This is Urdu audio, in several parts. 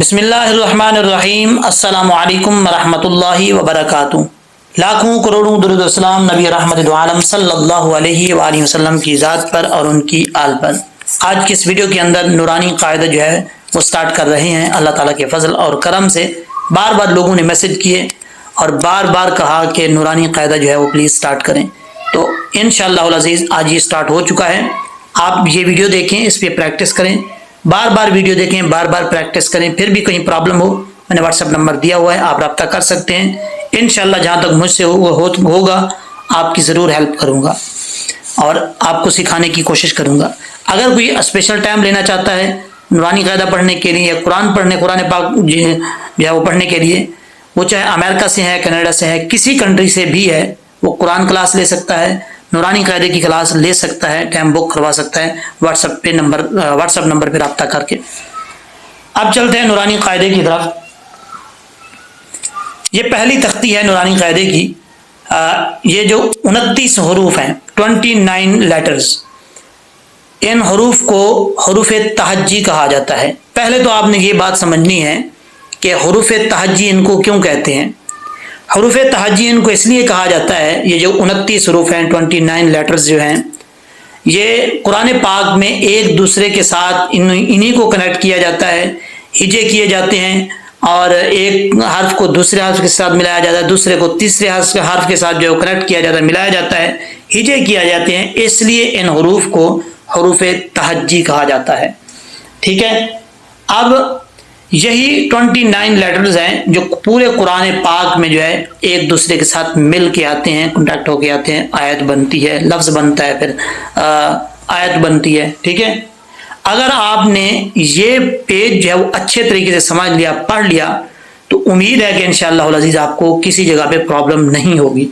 بسم اللہ الرحمن الرحیم، السلام علیکم ورحمۃ اللہ وبرکاتہ۔ لاکھوں کروڑوں درود و سلام نبی رحمت دو عالم صلی اللہ علیہ وآلہ وسلم کی ذات پر اور ان کی آل پر۔ آج کی اس ویڈیو کے اندر نورانی قاعدہ جو ہے وہ سٹارٹ کر رہے ہیں۔ اللہ تعالیٰ کے فضل اور کرم سے بار بار لوگوں نے میسج کیے اور بار بار کہا کہ نورانی قاعدہ جو ہے وہ پلیز سٹارٹ کریں، تو انشاءاللہ العزیز آج یہ سٹارٹ ہو چکا ہے۔ آپ یہ ویڈیو دیکھیں، اس پہ پریکٹس کریں، بار بار ویڈیو دیکھیں، بار بار پریکٹس کریں۔ پھر بھی کہیں پرابلم ہو، میں نے واٹس ایپ نمبر دیا ہوا ہے، آپ رابطہ کر سکتے ہیں۔ انشاءاللہ جہاں تک مجھ سے ہوگا آپ کی ضرور ہیلپ کروں گا اور آپ کو سکھانے کی کوشش کروں گا۔ اگر کوئی اسپیشل ٹائم لینا چاہتا ہے نورانی قاعدہ پڑھنے کے لیے یا قرآن پاک جو ہے وہ پڑھنے کے لیے، وہ چاہے امریکہ سے ہے، کینیڈا سے ہے، کسی کنٹری سے بھی ہے، وہ قرآن کلاس لے سکتا ہے، نورانی قاعدے کی کلاس لے سکتا ہے، ٹائم بک کروا سکتا ہے واٹس ایپ نمبر پہ رابطہ کر کے۔ اب چلتے ہیں نورانی قاعدے کی طرف۔ یہ پہلی تختی ہے نورانی قاعدے کی۔ یہ جو 29 حروف ہیں، 29 لیٹرز، ان حروف کو حروف تہجی کہا جاتا ہے۔ پہلے تو آپ نے یہ بات سمجھنی ہے کہ حروف تہجی ان کو کیوں کہتے ہیں۔ حروف تہجی ان کو اس لیے کہا جاتا ہے، یہ جو 29 حروف ہیں، 29 لیٹرز جو ہیں، یہ قرآن پاک میں ایک دوسرے کے ساتھ انہی کو کنیکٹ کیا جاتا ہے، ہجے کیے جاتے ہیں، اور ایک حرف کو دوسرے حرف کے ساتھ ملایا جاتا ہے، دوسرے کو تیسرے حرف کے ساتھ جو کنیکٹ کیا جاتا ہے، ملایا جاتا ہے، ہجے کیا جاتے ہیں، اس لیے ان حروف کو حروف تہجی کہا جاتا ہے۔ ٹھیک ہے، اب یہی 29 لیٹرز ہیں جو پورے قرآن پاک میں جو ہے ایک دوسرے کے ساتھ مل کے آتے ہیں، کنٹیکٹ ہو کے آتے ہیں، آیت بنتی ہے، لفظ بنتا ہے، پھر آیت بنتی ہے۔ ٹھیک ہے، اگر آپ نے یہ پیج جو ہے وہ اچھے طریقے سے سمجھ لیا، پڑھ لیا، تو امید ہے کہ انشاءاللہ العزیز آپ کو کسی جگہ پہ پرابلم نہیں ہوگی۔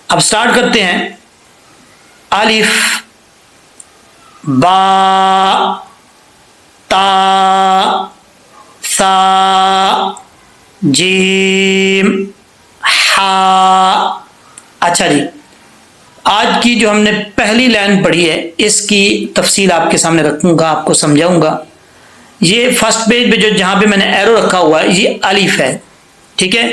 اب سٹارٹ کرتے ہیں۔ الف، با، تا، ثا، جیم، ہا۔ اچھا جی، آج کی جو ہم نے پہلی لائن پڑھی ہے اس کی تفصیل آپ کے سامنے رکھوں گا، آپ کو سمجھاؤں گا۔ یہ فرسٹ پیج پہ جہاں پہ میں نے ایرو رکھا ہوا ہے یہ الف ہے۔ ٹھیک ہے،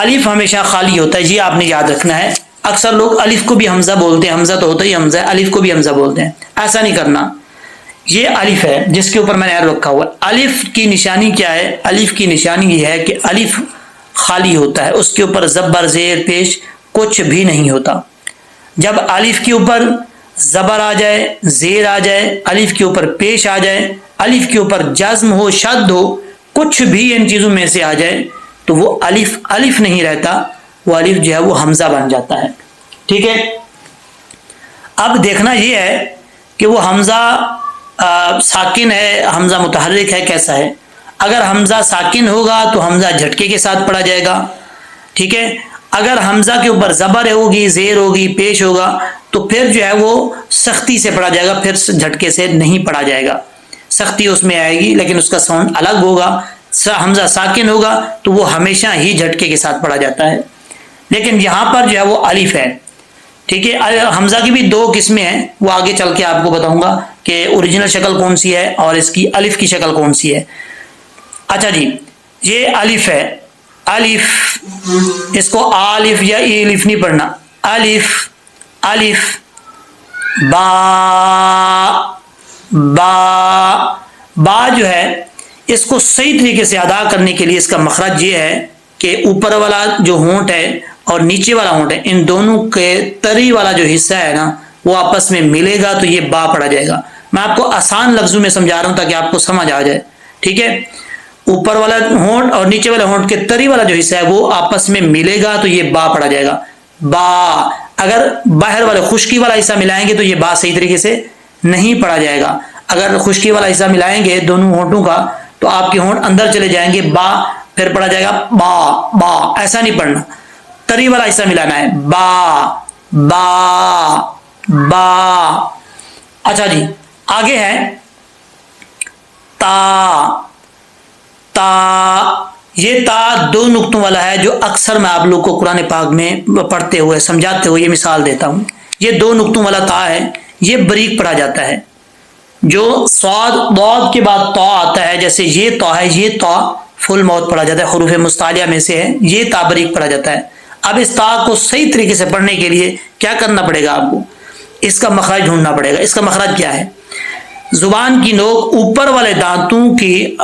الف ہمیشہ خالی ہوتا ہے، یہ آپ نے یاد رکھنا ہے۔ اکثر لوگ الف کو بھی حمزہ بولتے ہیں، حمزہ تو ہوتا ہی حمزہ ہے، الف کو بھی حمزہ بولتے ہیں، ایسا نہیں کرنا۔ یہ الف ہے جس کے اوپر میں نے ایرو رکھا ہوا ہے۔ الف کی نشانی کیا ہے؟ الف کی نشانی یہ ہے کہ الف خالی ہوتا ہے، اس کے اوپر زبر، زیر، پیش کچھ بھی نہیں ہوتا۔ جب الف کے اوپر زبر آ جائے، زیر آ جائے، الف کے اوپر پیش آ جائے، الف کے اوپر جزم ہو، شد ہو، کچھ بھی ان چیزوں میں سے آ جائے تو وہ الف الف نہیں رہتا، وہ الف جو ہے وہ حمزہ بن جاتا ہے۔ ٹھیک ہے، اب دیکھنا یہ ہے کہ وہ حمزہ ساکن ہے، حمزہ متحرک ہے، کیسا ہے۔ اگر حمزہ ساکن ہوگا تو حمزہ جھٹکے کے ساتھ پڑھا جائے گا۔ ٹھیک ہے، اگر حمزہ کے اوپر زبر ہوگی، زیر ہوگی، پیش ہوگا تو پھر جو ہے وہ سختی سے پڑھا جائے گا، پھر جھٹکے سے نہیں پڑھا جائے گا۔ سختی اس میں آئے گی لیکن اس کا ساؤنڈ الگ ہوگا۔ حمزہ ساکن ہوگا تو وہ ہمیشہ ہی جھٹکے کے ساتھ پڑھا جاتا ہے، لیکن یہاں پر جو ہے وہ الف ہے۔ ٹھیک ہے، حمزہ کی بھی دو قسمیں ہیں، وہ آگے چل کے آپ کو بتاؤں گا کہ اوریجنل شکل کون سی ہے اور اس کی الف کی شکل کون سی ہے۔ اچھا جی، یہ الف ہے، الف، اس کو الف یا الف نہیں پڑھنا، الف، الف، با، با، با جو ہے اس کو صحیح طریقے سے ادا کرنے کے لیے اس کا مخرج یہ ہے کہ اوپر والا جو ہونٹ ہے اور نیچے والا ہونٹ ہے، ان دونوں کے تری والا جو حصہ ہے نا وہ آپس میں ملے گا تو یہ با پڑا جائے گا۔ میں آپ کو آسان لفظوں میں سمجھا رہا ہوں تاکہ آپ کو سمجھ آ جائے۔ ٹھیک ہے، اوپر والا ہونٹ اور نیچے والے ہونٹ کے تری والا جو حصہ ہے وہ آپس میں ملے گا تو یہ با پڑا جائے گا، با۔ اگر باہر والے خشکی والا حصہ ملائیں گے تو یہ با صحیح طریقے سے نہیں پڑا جائے گا۔ اگر خشکی والا حصہ ملائیں گے دونوں ہونٹوں کا تو آپ کے ہونٹ اندر چلے جائیں گے، با، پھر پڑھا جائے گا با، با، ایسا نہیں پڑھنا، تری والا حصہ ملانا ہے، با، با، با۔ اچھا جی، آگے ہے تا، تا۔ یہ تا دو نقطوں والا ہے جو اکثر میں آپ لوگ کو قرآن پاک میں پڑھتے ہوئے سمجھاتے ہوئے یہ مثال دیتا ہوں۔ یہ دو نقطوں والا تا ہے، یہ بریک پڑھا جاتا ہے، جو صاد ضاد کے بعد تا آتا ہے، جیسے یہ تا ہے، یہ تا فل موت پڑھا جاتا ہے، حروف مستعلیہ میں سے ہے، یہ تا بریک پڑھا جاتا ہے۔ اب اس تا کو صحیح طریقے سے پڑھنے کے لیے کیا کرنا پڑے گا آپ کو؟ اس کا مخرج ڈھونڈنا پڑے گا۔ اس کا مخرج کیا ہے؟ زبان کی نوک اوپر والے دانتوں کی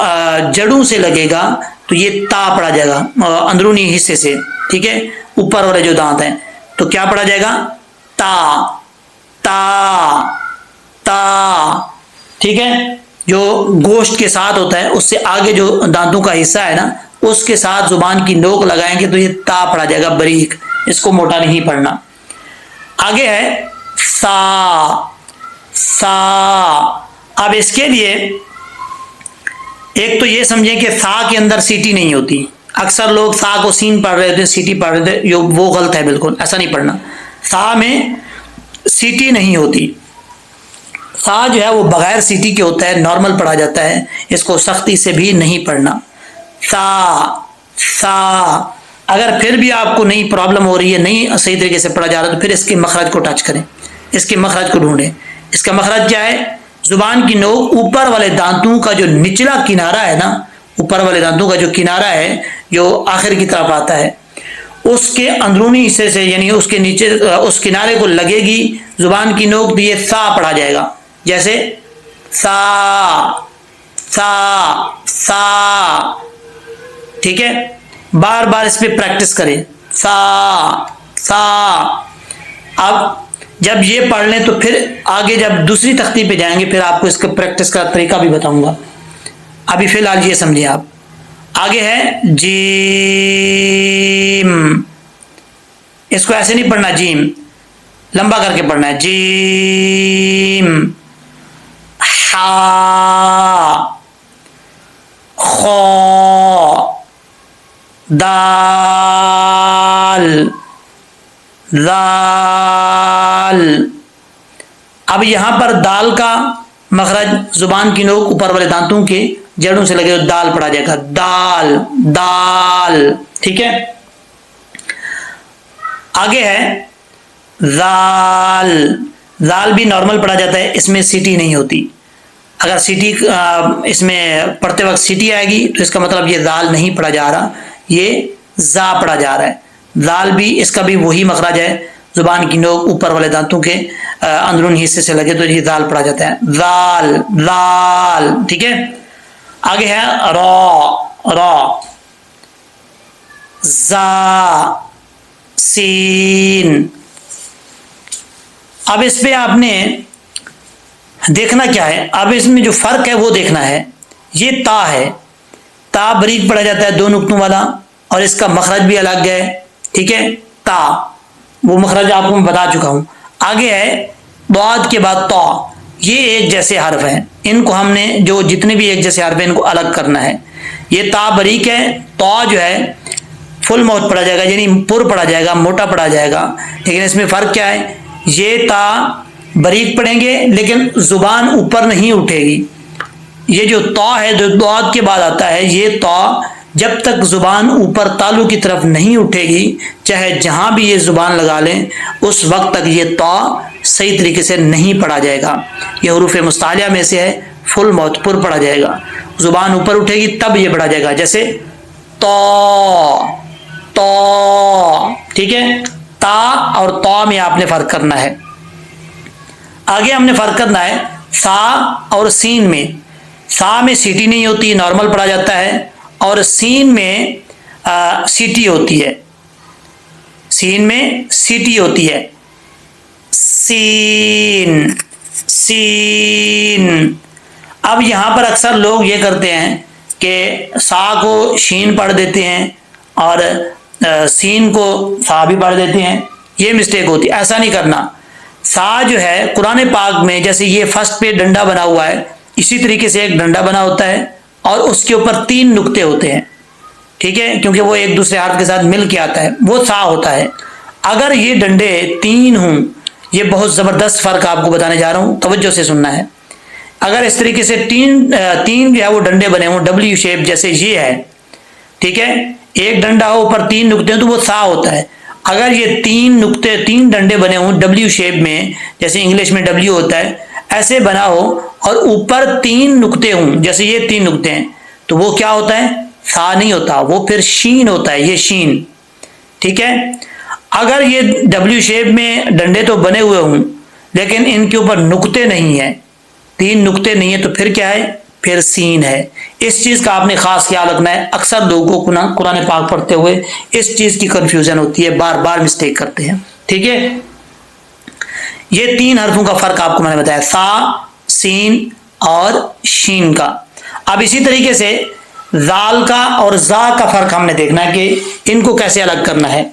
جڑوں سے لگے گا تو یہ تا پڑھا جائے گا اندرونی حصے سے، ٹھیک ہے، اوپر والے جو دانت ہیں، تو کیا پڑھا جائے گا؟ تا تا تا، ٹھیک ہے۔ جو گوشت کے ساتھ ہوتا ہے اس سے آگے جو دانتوں کا حصہ ہے نا، اس کے ساتھ زبان کی نوک لگائیں گے تو یہ تا پڑھا جائے گا بریک، اس کو موٹا نہیں پڑھنا۔ آگے ہے سا سا۔ اب اس کے لیے ایک تو یہ سمجھیں کہ سا کے اندر سیٹی نہیں ہوتی، اکثر لوگ سا کو سین پڑھ رہے ہوتے ہیں، سیٹی پڑھ رہے تھے، وہ غلط ہے، بالکل ایسا نہیں پڑھنا۔ سا میں سیٹی نہیں ہوتی، سا جو ہے وہ بغیر سیٹی کے ہوتا ہے، نارمل پڑھا جاتا ہے، اس کو سختی سے بھی نہیں پڑھنا۔ سا سا۔ اگر پھر بھی آپ کو نہیں پرابلم ہو رہی ہے، نہیں صحیح طریقے سے پڑھا جا رہا، تو پھر اس کے مخرج کو ٹچ کریں، اس کے مخرج کو ڈھونڈیں۔ اس کا مخرج کیا ہے؟ زبان کی نوک اوپر والے دانتوں کا جو نچلا کنارہ ہے نا، اوپر والے دانتوں کا جو کنارہ ہے جو آخر کی طرف آتا ہے، اس کے اندرونی حصے سے، یعنی اس کے نیچے اس کنارے کو لگے گی زبان کی نوک، تو یہ سا پڑھا جائے گا، جیسے سا سا سا، ٹھیک ہے۔ بار بار اس پہ پریکٹس کریں، سا سا۔ اب جب یہ پڑھ لیں تو پھر آگے جب دوسری تختی پہ جائیں گے پھر آپ کو اس کا پریکٹس کا طریقہ بھی بتاؤں گا، ابھی فی الحال یہ سمجھیں آپ۔ آگے ہے جیم، اس کو ایسے نہیں پڑھنا، جیم لمبا کر کے پڑھنا ہے، جیم۔ ہا، خو، دال، ذال۔ اب یہاں پر دال کا مخرج زبان کی نوک اوپر والے دانتوں کے جڑوں سے لگے تو دال پڑھا جائے گا، دال دال، ٹھیک ہے۔ آگے ہے ذال، ذال بھی نارمل پڑھا جاتا ہے، اس میں سیٹی نہیں ہوتی، اگر سیٹی اس میں پڑھتے وقت سیٹی آئے گی تو اس کا مطلب یہ ذال نہیں پڑھا جا رہا، یہ زا پڑھا جا رہا ہے۔ ذال بھی، اس کا بھی وہی مخرج ہے، زبان کی نوک اوپر والے دانتوں کے اندرونی حصے سے لگے تو یہ ذال پڑھا جاتا ہے، ذال ذال، ٹھیک ہے۔ آگے ہے را، را، زا، سین۔ اب اس پہ آپ نے دیکھنا کیا ہے؟ اب اس میں جو فرق ہے وہ دیکھنا ہے۔ یہ تا ہے، تا بریک پڑھا جاتا ہے دو نقطوں والا، اور اس کا مخرج بھی الگ ہے، ٹھیک ہے، تا، وہ مخرج آپ کو میں بتا چکا ہوں۔ آگے ہے ضاد کے بعد تا، یہ ایک جیسے حرف ہیں، ان کو ہم نے جو جتنے بھی ایک جیسے حرف ہیں ان کو الگ کرنا ہے۔ یہ تا بریک ہے، تا جو ہے فل موت پڑھا جائے گا، یعنی پر پڑھا جائے گا، موٹا پڑھا جائے گا، لیکن اس میں فرق کیا ہے؟ یہ تا بریک پڑھیں گے لیکن زبان اوپر نہیں اٹھے گی، یہ جو تا ہے جو ضاد کے بعد آتا ہے، یہ تا جب تک زبان اوپر تالو کی طرف نہیں اٹھے گی، چاہے جہاں بھی یہ زبان لگا لیں، اس وقت تک یہ تا صحیح طریقے سے نہیں پڑھا جائے گا۔ یہ حروف مستعلیہ میں سے ہے، فل موت پر پڑھا جائے گا، زبان اوپر اٹھے گی تب یہ پڑھا جائے گا، جیسے تو تو، ٹھیک ہے۔ تا اور تا میں آپ نے فرق کرنا ہے۔ آگے ہم نے فرق کرنا ہے سا اور سین میں۔ سا میں سیٹی نہیں ہوتی، نارمل پڑھا جاتا ہے، اور سین میں سیٹی ہوتی ہے، سین میں سیٹی ہوتی ہے، سین سین۔ اب یہاں پر اکثر لوگ یہ کرتے ہیں کہ سا کو شین پڑھ دیتے ہیں اور سین کو سا بھی پڑھ دیتے ہیں، یہ مسٹیک ہوتی ہے، ایسا نہیں کرنا۔ سا جو ہے قرآن پاک میں جیسے یہ فرسٹ پہ ڈنڈا بنا ہوا ہے، اسی طریقے سے ایک ڈنڈا بنا ہوتا ہے اور اس کے اوپر 3 نقطے ہوتے ہیں، ٹھیک ہے، کیونکہ وہ ایک دوسرے حرف کے ساتھ مل کے آتا ہے، وہ سا ہوتا ہے۔ اگر یہ ڈنڈے 3 ہوں، یہ بہت زبردست فرق آپ کو بتانے جا رہا ہوں، توجہ سے سننا ہے۔ اگر اس طریقے سے تین جو ہے وہ ڈنڈے بنے ہوں ڈبلیو شیپ جیسے یہ ہے، ٹھیک ہے، ایک ڈنڈا ہو اوپر 3 نقطے تو وہ سا ہوتا ہے۔ اگر یہ 3 ڈنڈے بنے ہوں ڈبلیو شیپ میں، جیسے انگلش میں ڈبلیو ہوتا ہے، ایسے بنا ہو اور اوپر 3 نقطے ہوں، جیسے یہ 3 نقطے ہیں، تو وہ کیا ہوتا ہے؟ سا نہیں ہوتا، وہ پھر شین ہوتا ہے، یہ شین، ٹھیک ہے؟ اگر یہ ڈبلیو شیپ میں ڈنڈے تو بنے ہوئے ہوں لیکن ان کے اوپر نقطے نہیں ہیں، 3 نقطے نہیں ہیں، تو پھر کیا ہے؟ پھر سین ہے۔ اس چیز کا آپ نے خاص خیال رکھنا ہے، اکثر لوگوں کو نا قرآن پاک پڑھتے ہوئے اس چیز کی کنفیوژن ہوتی ہے، بار بار مسٹیک کرتے ہیں، ٹھیک ہے؟ یہ 3 حرفوں کا فرق آپ کو میں نے بتایا، سا، سین اور شین کا۔ اب اسی طریقے سے زال کا اور زا کا فرق ہم نے دیکھنا ہے کہ ان کو کیسے الگ کرنا ہے۔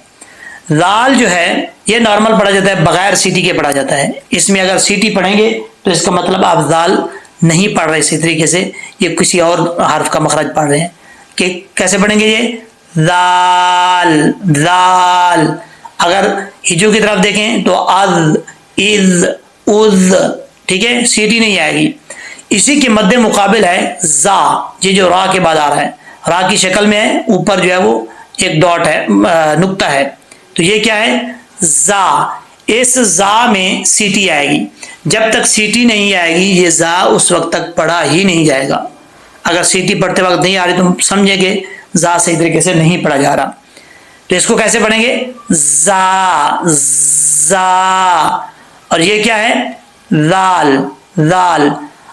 زال جو ہے یہ نارمل پڑھا جاتا ہے، بغیر سیٹی کے پڑھا جاتا ہے، اس میں اگر سیٹی پڑھیں گے تو اس کا مطلب آپ زال نہیں پڑھ رہے، اسی طریقے سے یہ کسی اور حرف کا مخرج پڑھ رہے ہیں، کہ کیسے پڑھیں گے؟ یہ زال، زال۔ اگر ہجو کی طرف دیکھیں تو از، از، از، ٹھیک ہے؟ سیٹی نہیں آئے گی۔ اسی کے مد مقابل ہے زا، یہ جو را کے بعد آ رہا ہے، را کی شکل میں ہے، اوپر جو ہے وہ ایک ڈاٹ ہے، نقطہ ہے، تو یہ کیا ہے؟ زا۔ اس زا میں سیٹی آئے گی، جب تک سیٹی نہیں آئے گی یہ زا اس وقت تک پڑھا ہی نہیں جائے گا۔ اگر سیٹی پڑھتے وقت نہیں آ رہی تو سمجھیں کہ زا صحیح طریقے سے نہیں پڑھا جا رہا، تو اس کو کیسے پڑھیں گے؟ زا، زا۔ اور یہ کیا ہے؟ زال، زال۔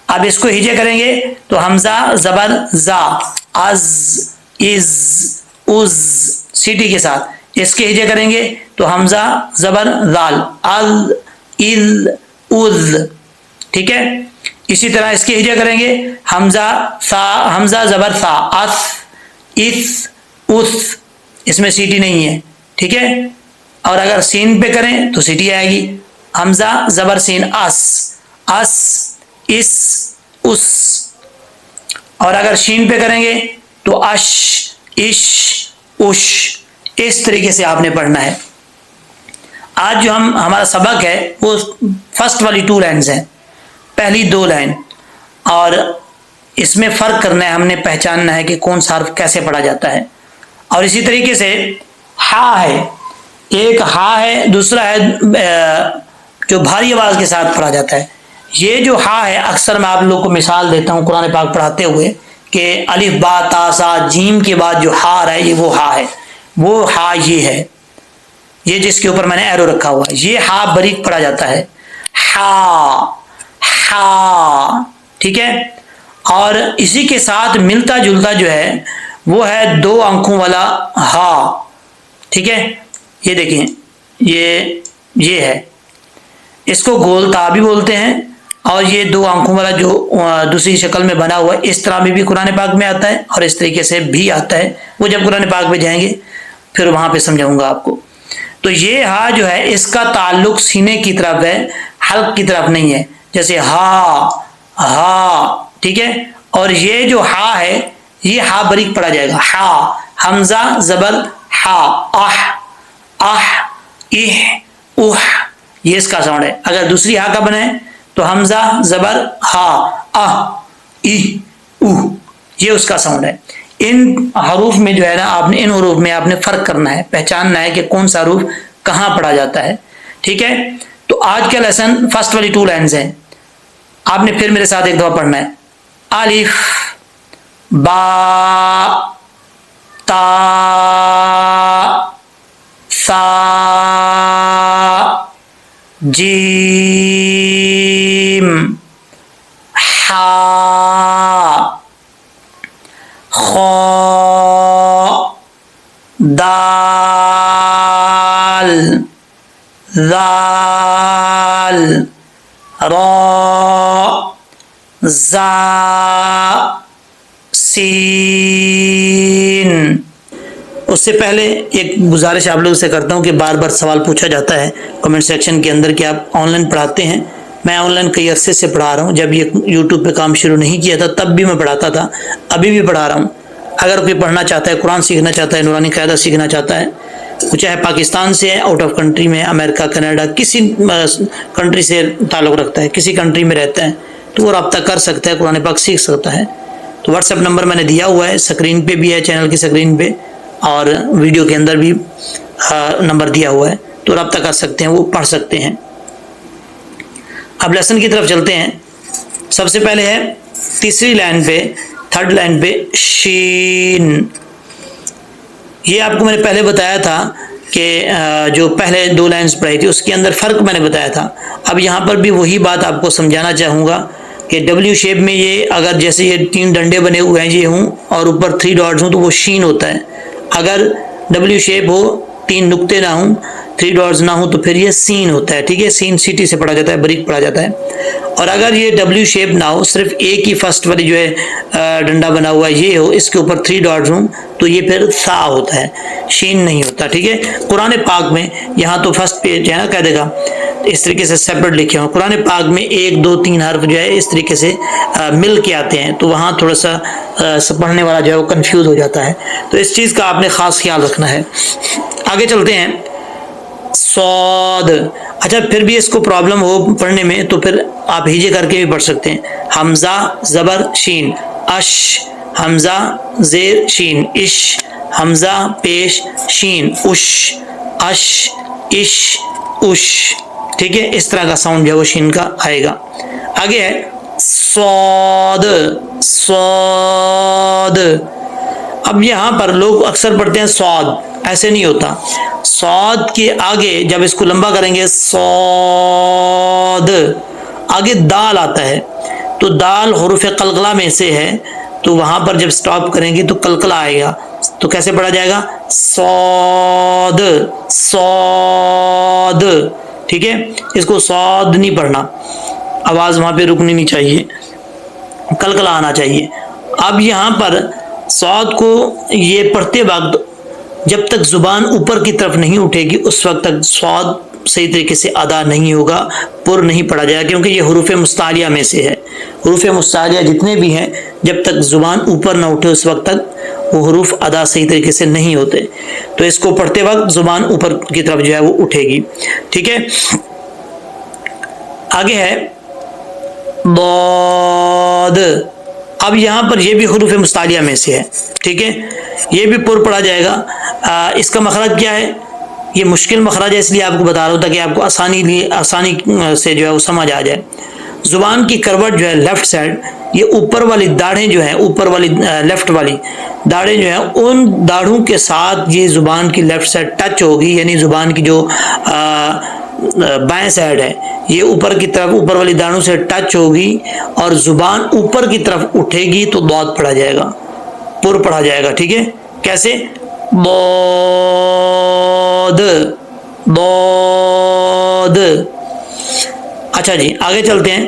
اب اس کو ہجے کریں گے تو حمزہ زبر زا، از، از، از، سیٹی کے ساتھ۔ اس کے ہجے کریں گے تو حمزہ زبر زال، از، از، از، ٹھیک ہے؟ اسی طرح اس کے ہجے کریں گے حمزہ سا، حمزہ زبر سا، اس، اس، اس، اس میں سیٹی نہیں ہے، ٹھیک ہے؟ اور اگر سین پہ کریں تو سیٹی آئے گی، حمزہ زبر سین، اس، اس، اس، اس۔ اور اگر شین پہ کریں گے تو اش، اش، اش۔ اس طریقے سے آپ نے پڑھنا ہے۔ آج جو ہمارا سبق ہے وہ فرسٹ والی 2 لائنز ہیں، پہلی 2 لائن، اور اس میں فرق کرنا ہے، ہم نے پہچاننا ہے کہ کون سا حرف کیسے پڑھا جاتا ہے۔ اور اسی طریقے سے ہا ہے، ایک ہا ہے، دوسرا ہے جو بھاری آواز کے ساتھ پڑھا جاتا ہے۔ یہ جو ہا ہے، اکثر میں آپ لوگ کو مثال دیتا ہوں قرآن پاک پڑھاتے ہوئے کہ الف با تا سا جیم کے بعد جو ہا ہے یہ وہ ہا ہے، وہ ہا یہ ہے، یہ جس کے اوپر میں نے ایرو رکھا ہوا ہے، یہ ہا باریک پڑھا جاتا ہے، ہا، ہا، ٹھیک ہے؟ اور اسی کے ساتھ ملتا جلتا جو ہے وہ ہے 2 آنکھوں والا ہا، ٹھیک ہے؟ یہ دیکھیں، یہ ہے، اس کو گول تا بھی بولتے ہیں، اور یہ 2 آنکھوں والا جو دوسری شکل میں بنا ہوا ہے اس طرح بھی قرآن پاک میں آتا ہے اور اس طریقے سے بھی آتا ہے، وہ جب قرآن پاک میں جائیں گے پھر وہاں پہ سمجھاؤں گا آپ کو۔ تو یہ ہا جو ہے اس کا تعلق سینے کی طرف ہے، حلق کی طرف نہیں ہے، جیسے ہا، ہا، ٹھیک ہے؟ اور یہ جو ہا ہے یہ ہا باریک پڑھا جائے گا، ہا، حمزہ زبر ہا، اح، اح، اح، اح، یہ اس کا ساؤنڈ ہے۔ اگر دوسری ہا کا بنا ہے تو حمزہ زبر ہا، اح، ای، اوہ، یہ اس کا ساؤنڈ ہے۔ ان حروف میں جو ہے نا آپ نے، ان حروف میں آپ نے فرق کرنا ہے، پہچاننا ہے کہ کون سا حروف کہاں پڑھا جاتا ہے، ٹھیک ہے؟ تو آج کا لیسن فرسٹ والی 2 لائنز ہیں، آپ نے پھر میرے ساتھ ایک دفعہ پڑھنا ہے۔ الف، با، تا، سا، جیم، ہا، خا، دال، ذال، را، زا، سین۔ اس سے پہلے ایک گزارش آپ لوگوں سے کرتا ہوں کہ بار بار سوال پوچھا جاتا ہے کمنٹ سیکشن کے اندر کہ آپ آن لائن پڑھاتے ہیں۔ میں آن لائن کئی عرصے سے پڑھا رہا ہوں، جب یہ یوٹیوب پہ کام شروع نہیں کیا تھا تب بھی میں پڑھاتا تھا، ابھی بھی پڑھا رہا ہوں۔ اگر کوئی پڑھنا چاہتا ہے، قرآن سیکھنا چاہتا ہے، نورانی قاعدہ سیکھنا چاہتا ہے، وہ چاہے پاکستان سے ہے، آؤٹ آف کنٹری میں، امریکہ، کینیڈا، کسی کنٹری سے تعلق رکھتا ہے، کسی کنٹری میں رہتا ہے، تو وہ رابطہ کر سکتا ہے، قرآن پاک سیکھ سکتا ہے۔ تو واٹس ایپ نمبر میں نے دیا ہوا ہے، اسکرین پہ بھی ہے، چینل کی اسکرین پہ، اور ویڈیو کے اندر بھی نمبر دیا ہوا ہے، تو رابطہ کر سکتے ہیں، وہ پڑھ سکتے ہیں۔ اب لیسن کی طرف چلتے ہیں. سب سے پہلے ہے تیسری لائن پہ، تھرڈ لائن پہ شین. یہ آپ کو میں نے پہلے بتایا تھا کہ جو پہلے 2 لائنز پڑھائی تھی اس کے اندر فرق میں نے بتایا تھا. اب یہاں پر بھی وہی بات آپ کو سمجھانا چاہوں گا کہ ڈبلیو شیپ میں یہ اگر جیسے یہ 3 ڈنڈے بنے ہوئے ہیں یہ ہوں اور اوپر 3 ڈاٹس ہوں تو وہ شین ہوتا ہے. اگر ڈبلیو شیپ ہو 3 نقطے نہ ہوں 3 ڈاٹس نہ ہوں تو پھر یہ سین ہوتا ہے. ٹھیک ہے، سین سیٹی سے پڑھا جاتا ہے، بریک پڑھا جاتا ہے. اور اگر یہ ڈبلیو شیپ نہ ہو، صرف ایک ہی فرسٹ والی جو ہے ڈنڈا بنا ہوا یہ ہو، اس کے اوپر 3 ڈاٹس ہوں تو یہ پھر سا ہوتا ہے، شین نہیں ہوتا. ٹھیک ہے، قرآن پاک میں یہاں تو فرسٹ پیج ہے نا قاعدے کا، اس طریقے سے سیپریٹ لکھے ہوں. قرآن پاک میں 1 2 3 حرف جو ہے اس طریقے سے مل کے آتے ہیں تو وہاں تھوڑا سا پڑھنے والا جو ہے وہ کنفیوز ہو جاتا ہے. تو اس چیز کا آپ نے خاص خیال رکھنا ہے. آگے چلتے ہیں. صاد. اچھا پھر بھی اس کو پرابلم ہو پڑھنے میں تو پھر آپ ہیجے کر کے بھی پڑھ سکتے ہیں. حمزہ زبر شین، اش، حمزہ زیر شین، اش، حمزہ پیش شین، اش، اش، اش، اش. ٹھیک ہے، اس طرح کا ساؤنڈ جو ہے وہ شین کا آئے گا. آگے ہے صاد. صاد. اب یہاں پر لوگ اکثر پڑھتے ہیں صاد، ایسے نہیں ہوتا. صاد کے آگے جب اس کو لمبا کریں گے صاد، آگے دال آتا ہے تو دال حروف قلقلہ میں سے ہے تو وہاں پر جب سٹاپ کریں گے تو قلقلہ آئے گا تو کیسے پڑھا جائے گا؟ صاد. صاد. ٹھیک ہے، اس کو صاد نہیں پڑھنا، آواز وہاں پہ رکنی نہیں چاہیے، قلقلہ آنا چاہیے. اب یہاں پر صاد کو یہ پڑھتے وقت جب تک زبان اوپر کی طرف نہیں اٹھے گی اس وقت تک صاد صحیح طریقے سے ادا نہیں ہوگا، پر نہیں پڑھا جائے گا، کیونکہ یہ حروف مستعلیہ میں سے ہے. حروف مستعلیہ جتنے بھی ہیں جب تک زبان اوپر نہ اٹھے اس وقت تک وہ حروف ادا صحیح طریقے سے نہیں ہوتے. تو اس کو پڑھتے وقت زبان اوپر کی طرف جو ہے وہ اٹھے گی. ٹھیک ہے، آگے ہے ضاد. اب یہاں پر یہ بھی حروف مستعلیہ میں سے ہے. ٹھیک ہے، یہ بھی پر پڑھا جائے گا. اس کا مخرج کیا ہے؟ یہ مشکل مخرج ہے اس لیے آپ کو بتا رہا ہوں تاکہ آپ کو آسانی سے جو ہے وہ سمجھ آ جائے. زبان کی کروٹ جو ہے لیفٹ سائڈ، یہ اوپر والی داڑھیں جو ہیں، اوپر والی لیفٹ والی داڑھیں جو ہیں ان داڑھوں کے ساتھ یہ زبان کی لیفٹ سائڈ ٹچ ہوگی، یعنی زبان کی جو بائیں سائڈ ہے یہ اوپر کی طرف اوپر والی داڑھوں سے ٹچ ہوگی اور زبان اوپر کی طرف اٹھے گی تو ضاد پڑھا جائے گا، پر پڑھا جائے گا. ٹھیک ہے، کیسے؟ ضاد. ضاد. اچھا جی آگے چلتے ہیں.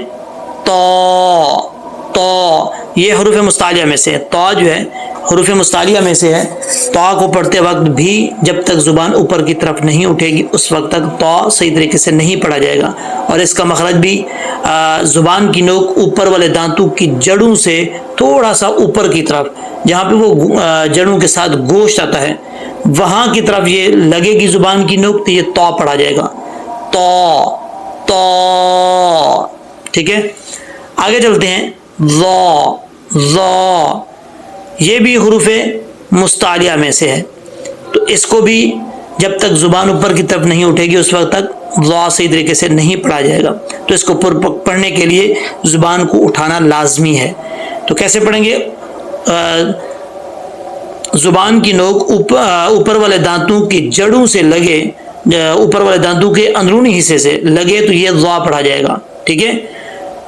طا. طا یہ حروف مستعلیہ میں سے ہے. طا جو ہے حروف مستعلیہ میں سے ہے. طا کو پڑھتے وقت بھی جب تک زبان اوپر کی طرف نہیں اٹھے گی اس وقت تک طا صحیح طریقے سے نہیں پڑھا جائے گا. اور اس کا مخرج بھی زبان کی نوک اوپر والے دانتوں کی جڑوں سے تھوڑا سا اوپر کی طرف، جہاں پہ وہ جڑوں کے ساتھ گوشت آتا ہے وہاں کی طرف یہ لگے گی زبان کی نوک تو یہ طا پڑھا جائے گا. طا. طا. ٹھیک ہے، آگے چلتے ہیں. ظا. ظا یہ بھی حروف مستعلیہ میں سے ہے تو اس کو بھی جب تک زبان اوپر کی طرف نہیں اٹھے گی اس وقت تک ظا صحیح طریقے سے نہیں پڑھا جائے گا. تو اس کو پڑھنے کے لیے زبان کو اٹھانا لازمی ہے. تو کیسے پڑھیں گے؟ زبان کی نوک اوپر والے دانتوں کی جڑوں سے لگے، اوپر والے دانتوں کے اندرونی حصے سے لگے تو یہ ظا پڑھا جائے گا. ٹھیک ہے،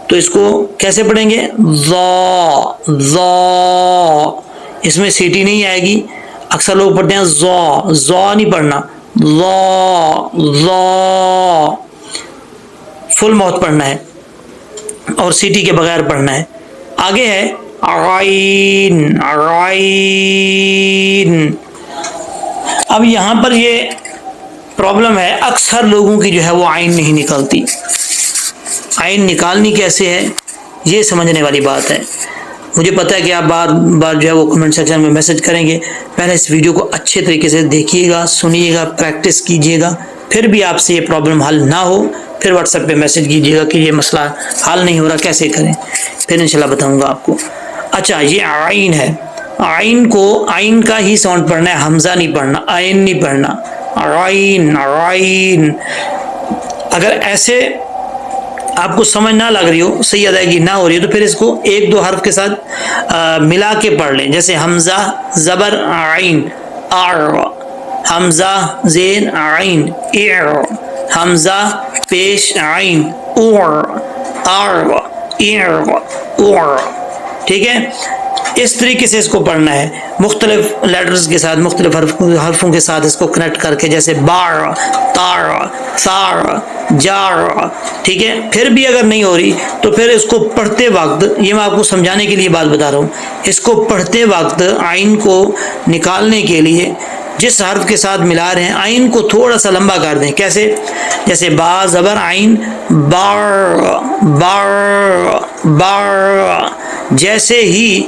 تو اس کو کیسے پڑھیں گے؟ ظا. ظا اس میں سیٹی نہیں آئے گی، اکثر لوگ پڑھتے ہیں ظا. ظا نہیں پڑھنا، ظا. ظا فل ماؤتھ پڑھنا ہے اور سیٹی کے بغیر پڑھنا ہے. آگے ہے عین. عین. اب یہاں پر یہ پرابلم ہے، اکثر لوگوں کی جو ہے وہ عین نہیں نکلتی. عین نکالنی کیسے ہے یہ سمجھنے والی بات ہے. مجھے پتہ ہے کہ آپ بار بار جو ہے وہ کمنٹ سیکشن میں میسج کریں گے. پہلے اس ویڈیو کو اچھے طریقے سے دیکھیے گا، سنیے گا، پریکٹس کیجیے گا. پھر بھی آپ سے یہ پرابلم حل نہ ہو پھر واٹس ایپ پہ میسج کیجیے گا کہ یہ مسئلہ حل نہیں ہو رہا کیسے کریں، پھر انشاءاللہ بتاؤں گا آپ کو. اچھا یہ عین ہے. عین کو عین کا ہی ساؤنڈ پڑھنا ہے، حمزہ نہیں پڑھنا، عین نہیں پڑھنا. عین. عین اگر ایسے آپ کو سمجھ نہ لگ رہی ہو، صحیح ادائیگی نہ ہو رہی ہے، تو پھر اس کو ایک دو حرف کے ساتھ ملا کے پڑھ لیں. جیسے حمزہ زبر عین آر، حمزہ زیر عین ایر، حمزہ پیش عین اور، آر ایر اور. ٹھیک ہے، اس طریقے سے اس کو پڑھنا ہے، مختلف لیٹرز کے ساتھ، مختلف حرفوں کے ساتھ اس کو کنیکٹ کر کے، جیسے بار، تار، ثار، جار. ٹھیک ہے، پھر بھی اگر نہیں ہو رہی تو پھر اس کو پڑھتے وقت، یہ میں آپ کو سمجھانے کے لیے بات بتا رہا ہوں، اس کو پڑھتے وقت آئین کو نکالنے کے لیے جس حرف کے ساتھ ملا رہے ہیں آئین کو تھوڑا سا لمبا کر دیں. کیسے؟ جیسے با زبر عین بار، بار، بار. جیسے ہی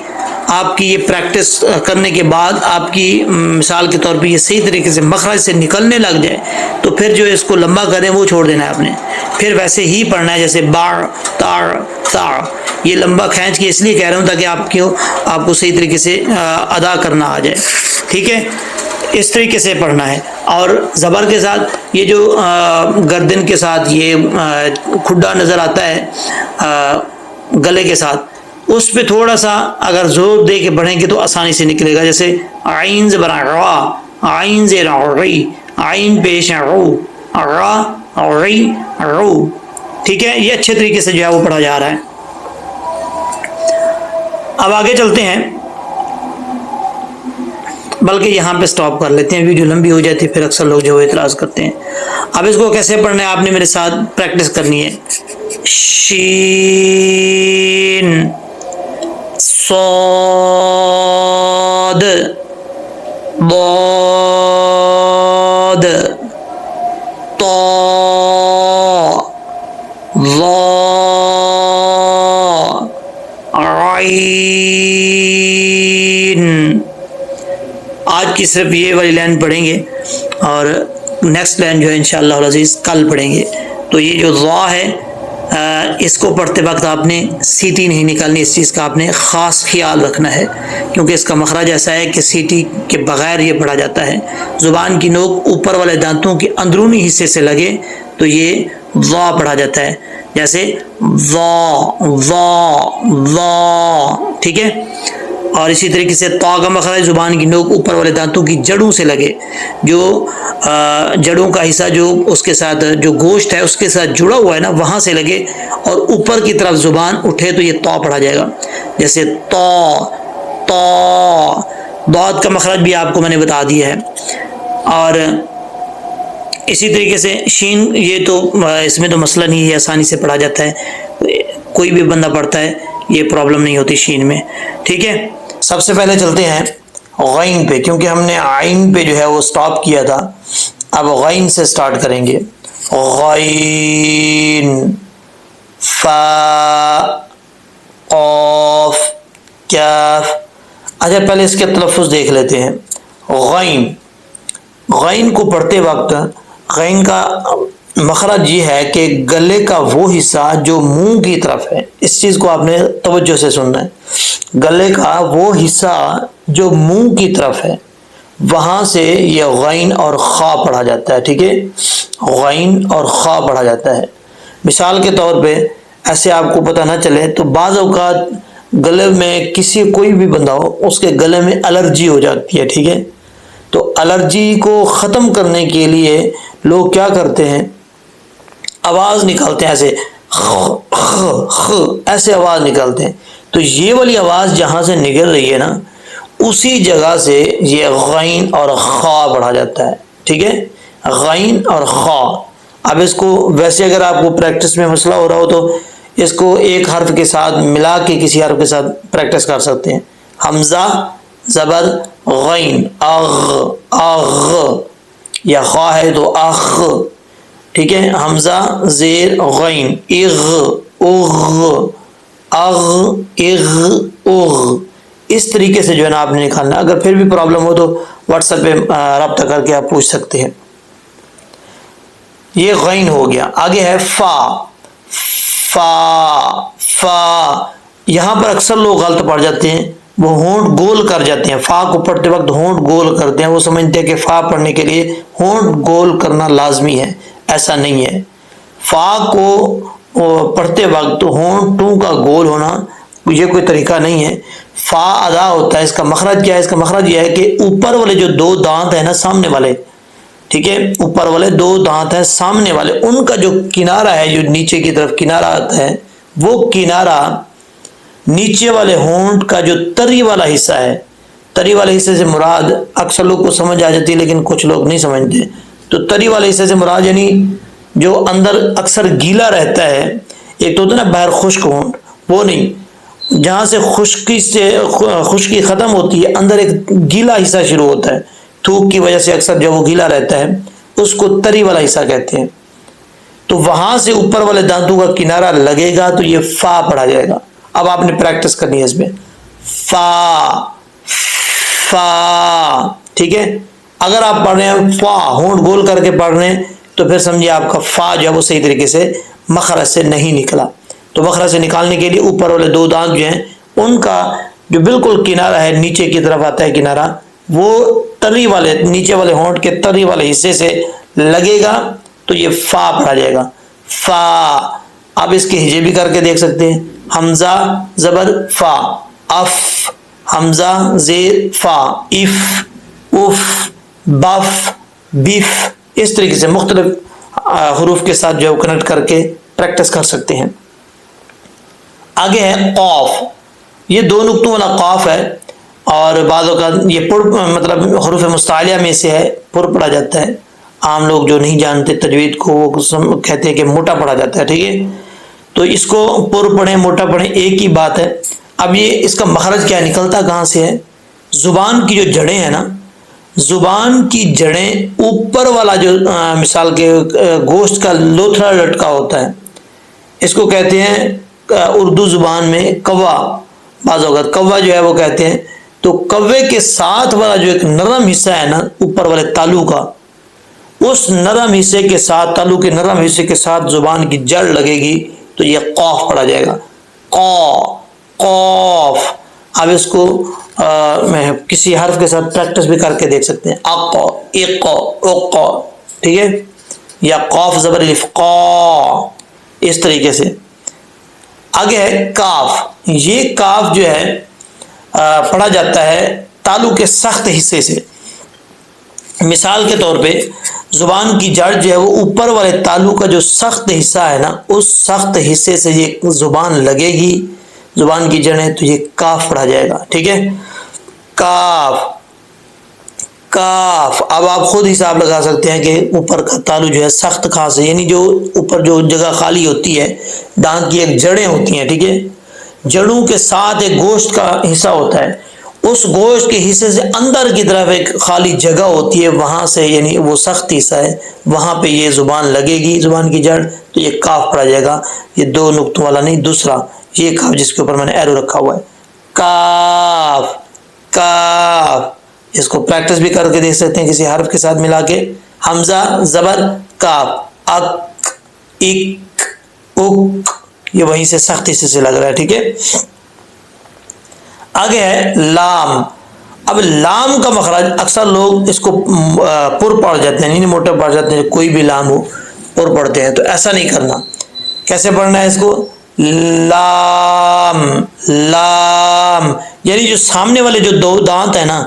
آپ کی یہ پریکٹس کرنے کے بعد آپ کی مثال کے طور پہ یہ صحیح طریقے سے مخرج سے نکلنے لگ جائے تو پھر جو اس کو لمبا کریں وہ چھوڑ دینا ہے آپ نے، پھر ویسے ہی پڑھنا ہے جیسے بار، تار، تار. یہ لمبا کھینچ کے اس لیے کہہ رہا ہوں تاکہ آپ کو صحیح طریقے سے ادا کرنا آ جائے. ٹھیک ہے، اس طریقے سے پڑھنا ہے. اور زبر کے ساتھ یہ جو گردن کے ساتھ یہ کھڈا نظر آتا ہے گلے کے ساتھ، اس پہ تھوڑا سا اگر زور دے کے پڑھیں گے تو آسانی سے نکلے گا. جیسے عین زبر را، عین زیر ری، عین پیش رو، را ری رو. ٹھیک ہے، یہ اچھے طریقے سے جو ہے وہ پڑھا جا رہا ہے. اب آگے چلتے ہیں، بلکہ یہاں پہ سٹاپ کر لیتے ہیں، ویڈیو لمبی ہو جاتی ہے پھر اکثر لوگ جو اعتراض کرتے ہیں. اب اس کو کیسے پڑھنا ہے آپ نے میرے ساتھ پریکٹس کرنی ہے. شین، صاد، ضاد، طا، ظا، عین. آج کی صرف یہ والی لائن پڑھیں گے اور نیکسٹ لائن جو ہے انشاءاللہ العزیز کل پڑھیں گے. تو یہ جو ضا ہے اس کو پڑھتے وقت آپ نے سیٹی نہیں نکالنی، اس چیز کا آپ نے خاص خیال رکھنا ہے کیونکہ اس کا مخرج ایسا ہے کہ سیٹی کے بغیر یہ پڑھا جاتا ہے. زبان کی نوک اوپر والے دانتوں کے اندرونی حصے سے لگے تو یہ ضا پڑھا جاتا ہے. جیسے ضا، ضا، ضا. ٹھیک ہے، اور اسی طریقے سے طا کا مخرج زبان کی نوک اوپر والے دانتوں کی جڑوں سے لگے، جو جڑوں کا حصہ جو اس کے ساتھ جو گوشت ہے اس کے ساتھ جڑا ہوا ہے نا وہاں سے لگے اور اوپر کی طرف زبان اٹھے تو یہ طا پڑھا جائے گا. جیسے طا، طا. ضاد کا مخرج بھی آپ کو میں نے بتا دیا ہے. اور اسی طریقے سے شین، یہ تو اس میں تو مسئلہ نہیں ہے، آسانی سے پڑھا جاتا ہے، کوئی بھی بندہ پڑھتا ہے، یہ پرابلم نہیں ہوتی شین میں. ٹھیک ہے، سب سے پہلے چلتے ہیں غین پہ، کیونکہ ہم نے عین پہ جو ہے وہ سٹاپ کیا تھا. اب غین سے سٹارٹ کریں گے. غین، فا، قاف، کاف. اچھا پہلے اس کے تلفظ دیکھ لیتے ہیں. غین، غین کو پڑھتے وقت غین کا مخرج یہ ہے کہ گلے کا وہ حصہ جو منہ کی طرف ہے، اس چیز کو آپ نے توجہ سے سننا ہے. گلے کا وہ حصہ جو منہ کی طرف ہے وہاں سے یہ غین اور خا پڑھا جاتا ہے. ٹھیک ہے، غین اور خا پڑھا جاتا ہے. مثال کے طور پہ ایسے آپ کو پتہ نہ چلے تو بعض اوقات گلے میں کوئی بھی بندہ ہو اس کے گلے میں الرجی ہو جاتی ہے. ٹھیک ہے، تو الرجی کو ختم کرنے کے لیے لوگ کیا کرتے ہیں، آواز نکالتے ہیں ایسے ایسے آواز نکالتے ہیں. تو یہ والی آواز جہاں سے نکل رہی ہے نا اسی جگہ سے یہ غین اور خا پڑھا جاتا ہے. ٹھیک ہے، غین اور خا. اب اس کو ویسے اگر آپ کو پریکٹس میں مسئلہ ہو رہا ہو تو اس کو ایک حرف کے ساتھ ملا کے کسی حرف کے ساتھ پریکٹس کر سکتے ہیں. حمزہ زبر غین اغ، اغ، یا خا ہے تو اخ. ٹھیک ہے، حمزہ زیر غین اغ، اغ، اغ، اغ، اغ. اس طریقے سے جو ہے نا آپ نے نکالنا. اگر پھر بھی پرابلم ہو تو واٹس ایپ پہ رابطہ کر کے آپ پوچھ سکتے ہیں. یہ غین ہو گیا. آگے ہے فا، فا، فا. یہاں پر اکثر لوگ غلط پڑ جاتے ہیں، وہ ہونٹ گول کر جاتے ہیں. فا کو پڑھتے وقت ہونٹ گول کرتے ہیں، وہ سمجھتے ہیں کہ فا پڑھنے کے لیے ہونٹ گول کرنا لازمی ہے. ایسا نہیں ہے. فا کو پڑھتے وقت ہونٹوں کا گول ہونا یہ کوئی طریقہ نہیں ہے. فا ادا ہوتا ہے. اس کا مخرج کیا ہے؟ اس کا مخرج یہ ہے کہ اوپر والے جو دو دانت ہیں نا سامنے والے، ٹھیک ہے، اوپر والے دو دانت ہیں سامنے والے، ان کا جو کنارہ ہے، جو نیچے کی طرف کنارہ آتا ہے، وہ کنارہ نیچے والے ہونٹ کا جو تری والا حصہ ہے، تری والے حصے سے مراد اکثر لوگ کو سمجھ آ جاتی ہے لیکن کچھ لوگ نہیں سمجھتے. تو تری والے حصے سے مراد یعنی جو اندر اکثر گیلا رہتا ہے، ایک تو ہوتا ہے نا باہر خشک ہونٹ، وہ نہیں، جہاں سے خشکی ختم ہوتی ہے اندر ایک گیلا حصہ شروع ہوتا ہے، تھوک کی وجہ سے اکثر جب وہ گیلا رہتا ہے اس کو تری والا حصہ کہتے ہیں. تو وہاں سے اوپر والے دانتوں کا کنارہ لگے گا تو یہ فا پڑھا جائے گا. اب آپ نے پریکٹس کرنی ہے اس میں، فا فا، ٹھیک ہے. اگر آپ پڑھ رہے ہیں فا ہونٹ گول کر کے پڑھ رہے ہیں تو پھر سمجھیے آپ کا فا جو ہے وہ صحیح طریقے سے مخرج سے نہیں نکلا. تو مخرج سے نکالنے کے لیے اوپر والے دو دانت جو ہیں ان کا جو بالکل کنارہ ہے، نیچے کی طرف آتا ہے کنارہ، وہ تری والے نیچے والے ہونٹ کے تری والے حصے سے لگے گا تو یہ فا پڑھا جائے گا. فا. آپ اس کے ہجے بھی کر کے دیکھ سکتے ہیں. حمزہ زبر فا، اف، حمزہ زیر فا، اف، اف، بف، بیف. اس طریقے سے مختلف حروف کے ساتھ جو کنیکٹ کر کے پریکٹس کر سکتے ہیں. آگے ہے قاف. یہ دو نقطوں والا قاف ہے اور بعض اوقات یہ مطلب حروف مستعلیہ میں سے ہے، پر پڑھا جاتا ہے. عام لوگ جو نہیں جانتے تجوید کو وہ کہتے ہیں کہ موٹا پڑھا جاتا ہے، ٹھیک ہے. تو اس کو پر پڑھیں موٹا پڑھیں ایک ہی بات ہے. اب یہ اس کا مخرج کیا نکلتا کہاں سے ہے؟ زبان کی جو جڑیں ہیں نا، زبان کی جڑیں اوپر والا جو مثال کے گوشت کا لوتھڑا لٹکا ہوتا ہے، اس کو کہتے ہیں اردو زبان میں کوا. بعض اوقات کوا جو ہے وہ کہتے ہیں. تو کوے کے ساتھ والا جو ایک نرم حصہ ہے نا اوپر والے تالو کا، اس نرم حصے کے ساتھ، تالو کے نرم حصے کے ساتھ زبان کی جڑ لگے گی تو یہ قاف پڑھا جائے گا. قاف. اب اس کو میں کسی حرف کے ساتھ پریکٹس بھی کر کے دیکھ سکتے ہیں. اقا، اقا، اقا، ٹھیک ہے، یا قاف زبر الف قا، اس طریقے سے. آگے ہے کاف. یہ کاف جو ہے پڑھا جاتا ہے تالو کے سخت حصے سے. مثال کے طور پہ زبان کی جڑ جو ہے وہ اوپر والے تالو کا جو سخت حصہ ہے نا، اس سخت حصے سے یہ زبان لگے گی، زبان کی جڑ ہے، تو یہ کاف پڑھا جائے گا. ٹھیک ہے، کاف. کاف. اب آپ خود حساب لگا سکتے ہیں کہ اوپر کا تالو جو ہے سخت کہاں سے، یعنی جو اوپر جو جگہ خالی ہوتی ہے، دانت کی ایک جڑیں ہوتی ہیں، ٹھیک ہے، جڑوں کے ساتھ ایک گوشت کا حصہ ہوتا ہے، اس گوشت کے حصے سے اندر کی طرف ایک خالی جگہ ہوتی ہے، وہاں سے یعنی وہ سخت حصہ ہے، وہاں پہ یہ زبان لگے گی، زبان کی جڑ، تو یہ کاف پڑھا جائے گا. یہ دو نقطوں والا نہیں، دوسرا یہ کاف جس کے اوپر میں نے ایرو رکھا ہوا ہے. کاف. کاف. اس کو پریکٹس بھی کر کے دیکھ سکتے ہیں کسی حرف کے ساتھ ملا کے. حمزہ زبر کاف، اک، اک، اک، یہ وہیں سے سخت حصے سے لگ رہا ہے. ٹھیک ہے، آگے ہے لام. اب لام کا مخرج اکثر لوگ اس کو پر پڑھ جاتے ہیں، نہیں موٹا پڑھ جاتے ہیں، کوئی بھی لام ہو پر پڑھتے ہیں، تو ایسا نہیں کرنا. کیسے پڑھنا ہے اس کو؟ لام. لام یعنی جو سامنے والے جو دو دانت ہیں نا،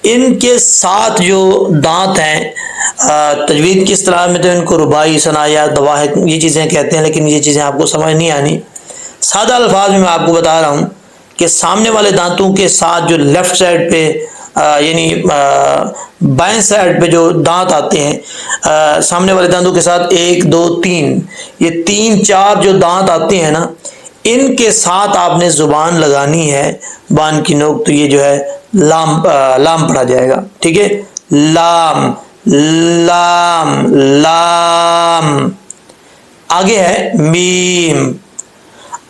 ان کے ساتھ جو دانت ہیں، تجوید کی اصطلاح میں تو ان کو رباعی، ثنایا، دواحق یہ چیزیں کہتے ہیں، لیکن یہ چیزیں آپ کو سمجھ نہیں آنی. سادہ الفاظ میں آپ کو بتا رہا ہوں کہ سامنے والے دانتوں کے ساتھ جو لیفٹ سائڈ پہ یعنی بائیں سائڈ پہ جو دانت آتے ہیں، سامنے والے دانتوں کے ساتھ 1 2 3، یہ 3 4 جو دانت آتے ہیں نا، ان کے ساتھ آپ نے زبان لگانی ہے، بان کی نوک، تو یہ جو ہے لام لام پڑھا جائے گا. ٹھیک ہے، لام. لام. لام. آگے ہے میم.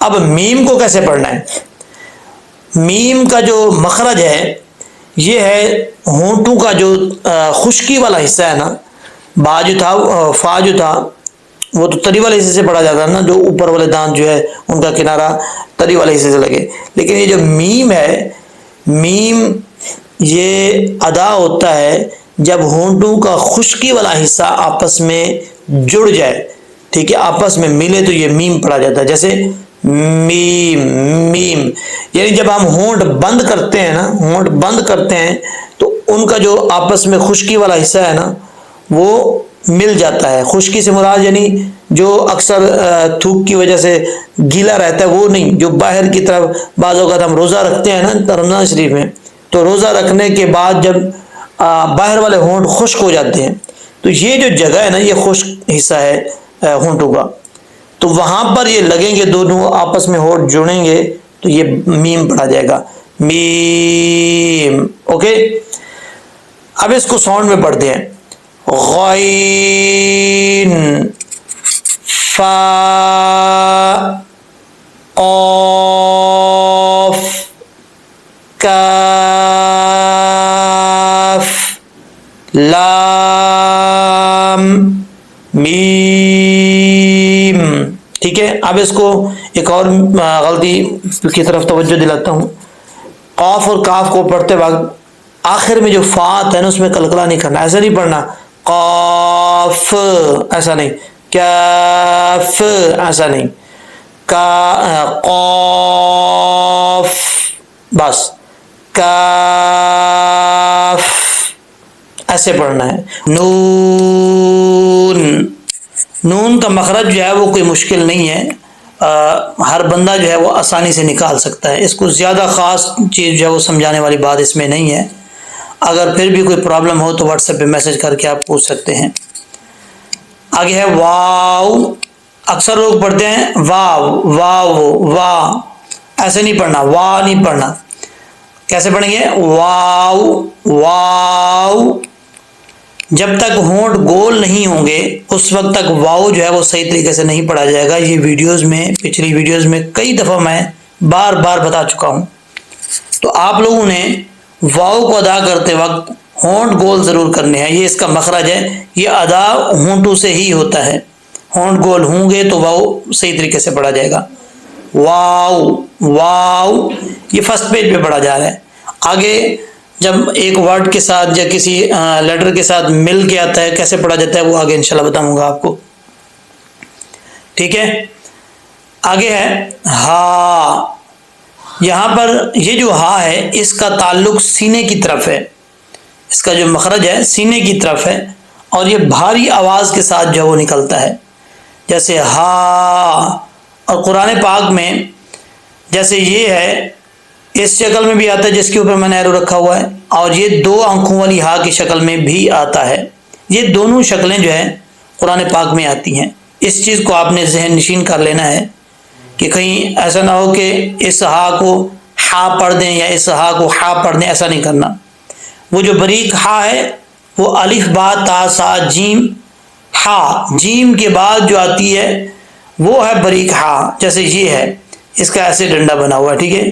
اب میم کو کیسے پڑھنا ہے؟ میم کا جو مخرج ہے یہ ہے ہونٹوں کا جو خشکی والا حصہ ہے نا، با جو تھا، فا جو تھا وہ تو تری والے حصے سے پڑھا جاتا ہے نا، جو اوپر والے دانت جو ہے ان کا کنارہ تری والے حصے سے لگے. لیکن یہ جو میم ہے، میم یہ ادا ہوتا ہے جب ہونٹوں کا خشکی والا حصہ آپس میں جڑ جائے، ٹھیک ہے، آپس میں ملے تو یہ میم پڑھا جاتا ہے، جیسے میم میم، یعنی جب ہم ہونٹ بند کرتے ہیں نا، ہونٹ بند کرتے ہیں تو ان کا جو آپس میں خشکی والا حصہ ہے نا وہ مل جاتا ہے۔ خشکی سے مراد یعنی جو اکثر تھوک کی وجہ سے گیلا رہتا ہے وہ نہیں، جو باہر کی طرف بعض اوقات ہم روزہ رکھتے ہیں نا رمضان شریف میں، تو روزہ رکھنے کے بعد جب باہر والے ہونٹ خشک ہو جاتے ہیں تو یہ جو جگہ ہے نا یہ خشک حصہ ہے ہونٹوں کا، تو وہاں پر یہ لگیں گے، دونوں آپس میں ہونٹ جڑیں گے تو یہ میم پڑھا جائے گا، میم۔ اوکے، اب اس کو ساؤنڈ میں پڑھتے ہیں، غین، فا، قاف، کاف، لام، میم۔ ٹھیک ہے، اب اس کو ایک اور غلطی کی طرف توجہ دلاتا ہوں، قاف اور کاف کو پڑھتے وقت آخر میں جو فا آتا ہے نا اس میں قلقلہ نہیں کرنا، ایسا نہیں پڑھنا قاف، ایسا نہیں، کاف، ایسا نہیں، قاف، بس کاف، ایسے پڑھنا ہے۔ نون، نون کا مخرج جو ہے وہ کوئی مشکل نہیں ہے، ہر بندہ جو ہے وہ آسانی سے نکال سکتا ہے، اس کو زیادہ خاص چیز جو ہے وہ سمجھانے والی بات اس میں نہیں ہے، اگر پھر بھی کوئی پرابلم ہو تو واٹس ایپ پہ میسج کر کے آپ پوچھ سکتے ہیں۔ آگے ہے واو، اکثر لوگ پڑھتے ہیں واو واو وا، ایسے نہیں پڑھنا، وا نہیں پڑھنا، کیسے پڑھیں گے، واو واو، جب تک ہونٹ گول نہیں ہوں گے اس وقت تک واو جو ہے وہ صحیح طریقے سے نہیں پڑھا جائے گا، یہ ویڈیوز میں، پچھلی ویڈیوز میں کئی دفعہ میں بار بار بتا چکا ہوں، تو آپ لوگوں نے واو کو ادا کرتے وقت ہونٹ گول ضرور کرنے ہیں، یہ اس کا مخرج ہے، یہ ادا ہونٹوں سے ہی ہوتا ہے، ہونٹ گول ہوں گے تو واو صحیح طریقے سے پڑھا جائے گا، واو واو، یہ فرسٹ پیج پہ پڑھا جا رہا ہے۔ آگے جب ایک ورڈ کے ساتھ یا کسی لیٹر کے ساتھ مل کے آتا ہے کیسے پڑھا جاتا ہے وہ آگے انشاءاللہ بتاؤں گا آپ کو، ٹھیک ہے۔ آگے ہے ہا، یہاں پر یہ جو ہا ہے اس کا تعلق سینے کی طرف ہے، اس کا جو مخرج ہے سینے کی طرف ہے اور یہ بھاری آواز کے ساتھ جو وہ نکلتا ہے، جیسے ہا، اور قرآن پاک میں جیسے یہ ہے اس شکل میں بھی آتا ہے جس کے اوپر میں نے ایرو رکھا ہوا ہے، اور یہ دو آنکھوں والی ہا کی شکل میں بھی آتا ہے، یہ دونوں شکلیں جو ہیں قرآن پاک میں آتی ہیں، اس چیز کو آپ نے ذہن نشین کر لینا ہے کہ کہیں ایسا نہ ہو کہ اس ہا کو ہا پڑھ دیں یا اس ہا کو ہا پڑھ دیں، ایسا نہیں کرنا، وہ جو باریک ہا ہے وہ الف با تا سا جیم، ہا، جیم کے بعد جو آتی ہے وہ ہے باریک ہا، جیسے یہ ہے اس کا ایسے ڈنڈا بنا ہوا ہے، ٹھیک ہے،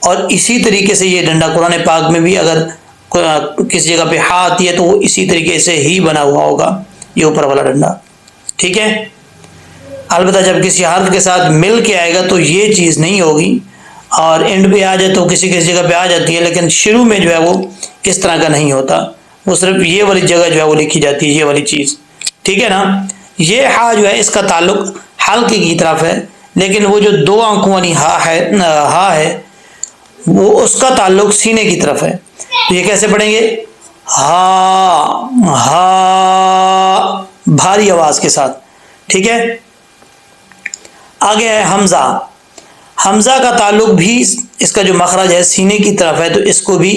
اور اسی طریقے سے یہ ڈنڈا قرآن پاک میں بھی اگر کسی جگہ پہ ہا آتی ہے تو وہ اسی طریقے سے ہی بنا ہوا ہوگا، یہ اوپر والا ڈنڈا، ٹھیک ہے۔ البتہ جب کسی حرف کے ساتھ مل کے آئے گا تو یہ چیز نہیں ہوگی، اور اینڈ پہ آ جائے تو کسی کسی جگہ پہ آ جاتی ہے، لیکن شروع میں جو ہے وہ اس طرح کا نہیں ہوتا، وہ صرف یہ والی جگہ جو ہے وہ لکھی جاتی ہے، یہ والی چیز، ٹھیک ہے نا۔ یہ ہا جو ہے اس کا تعلق حلقے کی طرف ہے، لیکن وہ جو دو آنکھوں والی ہا ہے وہ اس کا تعلق سینے کی طرف ہے، تو یہ کیسے پڑھیں گے، ہا ہا، بھاری آواز کے ساتھ، ٹھیک ہے۔ آگے ہے حمزہ، حمزہ کا تعلق بھی اس کا جو مخرج ہے سینے کی طرف ہے، تو اس کو بھی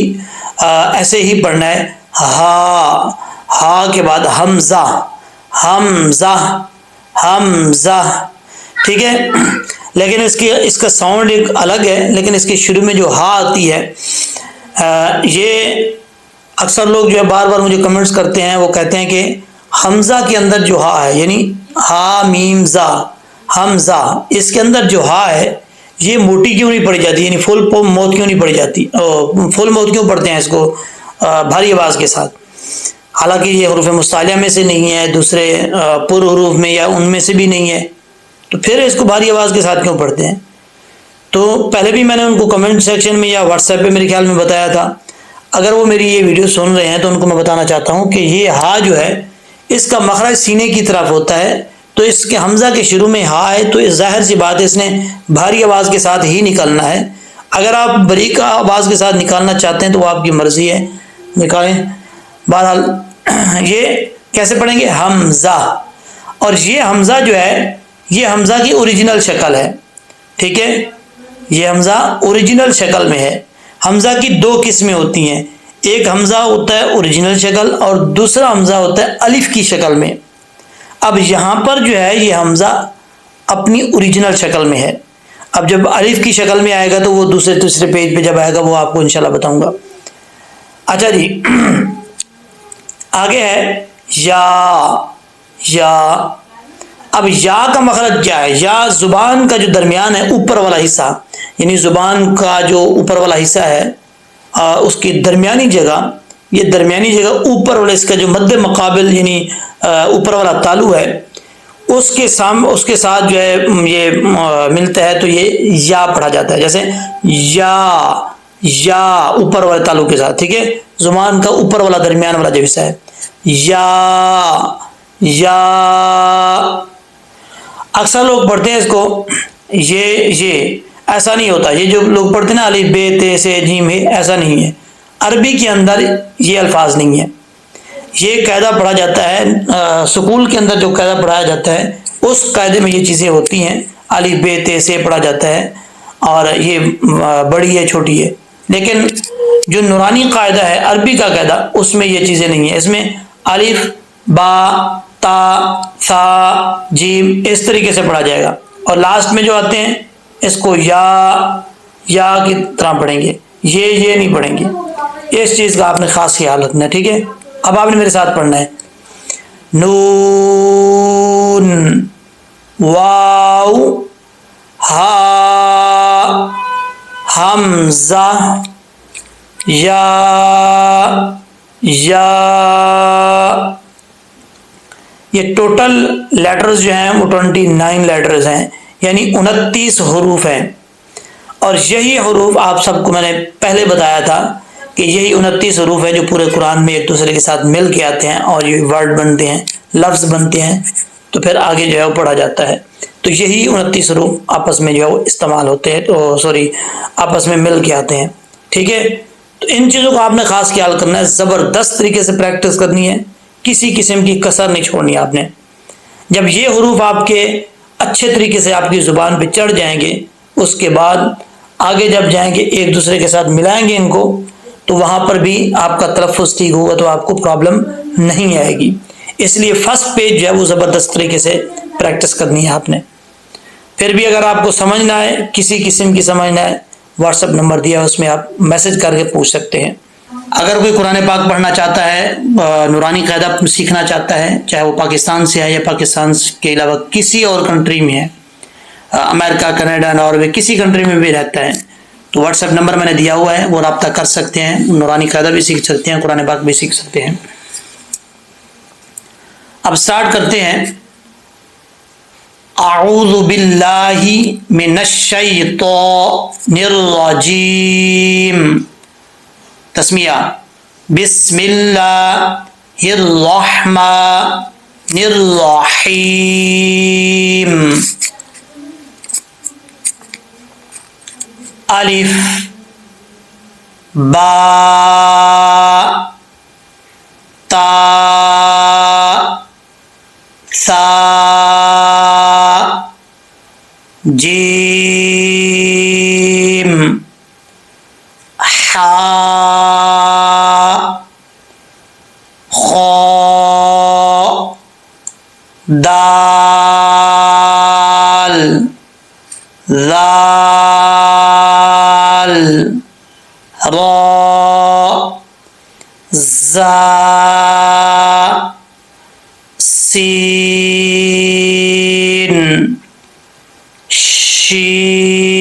ایسے ہی پڑھنا ہے، ہا، ہا کے بعد حمزہ، حمزہ، حمزہ، ٹھیک ہے، لیکن اس کا ساؤنڈ ایک الگ ہے، لیکن اس کے شروع میں جو ہا آتی ہے، یہ اکثر لوگ جو ہے بار بار مجھے کمنٹس کرتے ہیں، وہ کہتے ہیں کہ حمزہ کے اندر جو ہا ہے، یعنی ہا میم زا، حمزہ، اس کے اندر جو ہا ہے یہ موٹی کیوں نہیں پڑھی جاتی، یعنی فل موت کیوں نہیں پڑھی جاتی، فل موت کیوں پڑھتے ہیں اس کو بھاری آواز کے ساتھ، حالانکہ یہ حروف مستعلیہ میں سے نہیں ہے، دوسرے پر حروف میں یا ان میں سے بھی نہیں ہے، تو پھر اس کو بھاری آواز کے ساتھ کیوں پڑھتے ہیں؟ تو پہلے بھی میں نے ان کو کمنٹ سیکشن میں یا واٹس ایپ پہ میرے خیال میں بتایا تھا، اگر وہ میری یہ ویڈیو سن رہے ہیں تو ان کو میں بتانا چاہتا ہوں کہ یہ ہا جو ہے اس کا مخرج سینے کی طرف ہوتا ہے، تو اس کے حمزہ کے شروع میں ہا ہے تو ظاہر سی بات ہے اس نے بھاری آواز کے ساتھ ہی نکالنا ہے. اگر آپ باریک آواز کے ساتھ نکالنا چاہتے ہیں تو وہ آپ کی مرضی ہے، نکالیں. بہرحال یہ کیسے پڑھیں گے؟ حمزہ. اور یہ حمزہ جو ہے یہ حمزہ کی اوریجنل شکل ہے. ٹھیک ہے، یہ حمزہ اوریجنل شکل میں ہے. حمزہ کی دو قسمیں ہوتی ہیں، ایک حمزہ ہوتا ہے اوریجنل شکل اور دوسرا حمزہ ہوتا ہے الف کی شکل میں. اب یہاں پر جو ہے یہ حمزہ اپنی اوریجنل شکل میں ہے. اب جب الف کی شکل میں آئے گا تو وہ تیسرے پیج پہ جب آئے گا وہ آپ کو انشاءاللہ بتاؤں گا. اچھا جی، آگے ہے یا. یا، اب یا کا مخرج کیا ہے؟ یا زبان کا جو درمیان ہے اوپر والا حصہ، یعنی زبان کا جو اوپر والا حصہ ہے اس کی درمیانی جگہ، یہ درمیانی جگہ اوپر والا اس کا جو مد مقابل یعنی اوپر والا تالو ہے اس کے ساتھ جو ہے یہ ملتا ہے تو یہ یا پڑھا جاتا ہے. جیسے یا اوپر والے تالو کے ساتھ. ٹھیک ہے، زبان کا اوپر والا درمیان والا جو حصہ ہے یا. اکثر لوگ پڑھتے ہیں اس کو یہ ایسا نہیں ہوتا. یہ جو لوگ پڑھتے ہیں نا الف بے تے سے جیم ہے، ایسا نہیں ہے. عربی کے اندر یہ الفاظ نہیں ہے. یہ قاعدہ پڑھا جاتا ہے سکول کے اندر، جو قاعدہ پڑھایا جاتا ہے اس قاعدے میں یہ چیزیں ہوتی ہیں. الف بے تے سے پڑھا جاتا ہے اور یہ بڑی ہے چھوٹی ہے. لیکن جو نورانی قاعدہ ہے عربی کا قاعدہ اس میں یہ چیزیں نہیں ہیں. اس میں الف با تا ثا جیم اس طریقے سے پڑھا جائے گا، اور لاسٹ میں جو آتے ہیں اس کو یا کی طرح پڑھیں گے، یہ نہیں پڑھیں گے. اس چیز کا آپ نے خاص خیال رکھنا ہے. ٹھیک ہے، اب آپ نے میرے ساتھ پڑھنا ہے نون واو ہا حمزہ یا. یہ ٹوٹل لیٹرز جو ہیں وہ 29 لیٹرز ہیں، یعنی 29 حروف ہیں. اور یہی حروف آپ سب کو میں نے پہلے بتایا تھا کہ یہی 29 حروف ہیں جو پورے قرآن میں ایک دوسرے کے ساتھ مل کے آتے ہیں اور یہ ورڈ بنتے ہیں، لفظ بنتے ہیں، تو پھر آگے جو ہے وہ پڑھا جاتا ہے. تو یہی 29 حروف آپس میں جو ہے وہ استعمال ہوتے ہیں، تو آپس میں مل کے آتے ہیں. ٹھیک ہے، تو ان چیزوں کو آپ نے خاص خیال کرنا ہے، زبردست طریقے سے پریکٹس کرنی ہے، کسی قسم کی کسر نہیں چھوڑنی آپ نے. جب یہ حروف آپ کے اچھے طریقے سے آپ کی زبان پہ چڑھ جائیں گے اس کے بعد آگے جب جائیں گے ایک دوسرے کے ساتھ ملائیں گے ان کو تو وہاں پر بھی آپ کا تلفظ ٹھیک ہوگا تو آپ کو پرابلم نہیں آئے گی. اس لیے فرسٹ پیج جو ہے وہ زبردست طریقے سے پریکٹس کرنی ہے آپ نے. پھر بھی اگر آپ کو سمجھ نہ آئے، کسی قسم کی سمجھ نہ آئے، واٹس ایپ نمبر دیا ہے اس میں آپ میسج کر کے پوچھ سکتے ہیں. اگر کوئی قرآن پاک پڑھنا چاہتا ہے، نورانی قاعدہ سیکھنا چاہتا ہے، چاہے وہ پاکستان سے ہے یا پاکستان کے علاوہ کسی اور کنٹری میں ہے، امریکہ، کینیڈا، ناروے، کسی کنٹری میں بھی رہتا ہے، تو واٹس ایپ نمبر میں نے دیا ہوا ہے، وہ رابطہ کر سکتے ہیں. نورانی قاعدہ بھی سیکھ سکتے ہیں، قرآن پاک بھی سیکھ سکتے ہیں. اب سٹارٹ کرتے ہیں. اعوذ باللہ من الشیطان الرجیم. تسمیہ بسم اللہ الرحمن الرحیم. الف با تا ثا جیم حا خا دال ذال را زا سین شین